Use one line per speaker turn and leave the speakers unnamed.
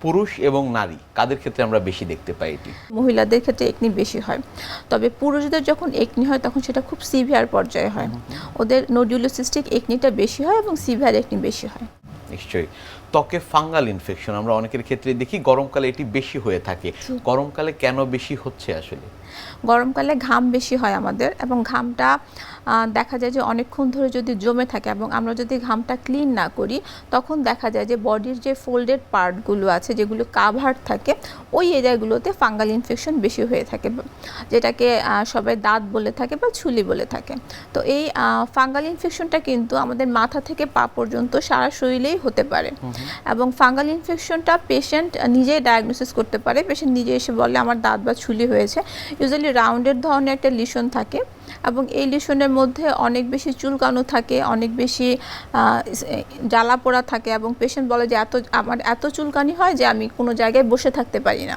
পুরুষ এবং নারী কাদের ক্ষেত্রে আমরা বেশি দেখতে পাই এটি?
মহিলাদের ক্ষেত্রে একনি বেশি হয়, তবে পুরুষদের যখন একনি হয় তখন সেটা খুব সিভিয়ার পর্যায়ে হয়। ওদের নোডুলোসিস্টিক একনিটা বেশি হয় এবং সিভিয়ার একনি বেশি হয়।
নিশ্চয়ই। ত্বকে ফাঙ্গাল ইনফেকশন আমরা অনেকের ক্ষেত্রে দেখি গরমকালে এটি বেশি হয়ে থাকে। গরমকালে কেন বেশি হচ্ছে আসলে?
গরমকালে ঘাম বেশি হয় আমাদের, এবং ঘামটা দেখা যায় যে অনেকক্ষণ ধরে যদি জমে থাকে এবং আমরা যদি ঘামটা ক্লিন না করি, তখন দেখা যায় যে বডির যে ফোল্ডেড পার্টগুলো আছে, যেগুলো কাভার থাকে, ওই এরিয়াগুলোতে ফাঙ্গাল ইনফেকশন বেশি হয়ে থাকে, যেটাকে সবাই দাঁত বলে থাকে বা ছুলি বলে থাকে। তো এই ফাঙ্গাল ইনফেকশনটা কিন্তু আমাদের মাথা থেকে পা পর্যন্ত সারা শরীরেই হতে পারে, এবং ফাঙ্গাল ইনফেকশনটা পেশেন্ট নিজেই ডায়াগনোসিস করতে পারে। পেশেন্ট নিজে এসে বলে আমার দাঁত বা ছুলি হয়েছে। ইউজুয়ালি রাউন্ডের ধরনের একটা লিশন থাকে, এবং এই লিশনের মধ্যে অনেক বেশি চুলকানো থাকে, অনেক বেশি জ্বালা পোড়া থাকে, এবং পেশেন্ট বলে যে আমার এত চুলকানি হয় যে আমি কোনো জায়গায় বসে থাকতে পারি না।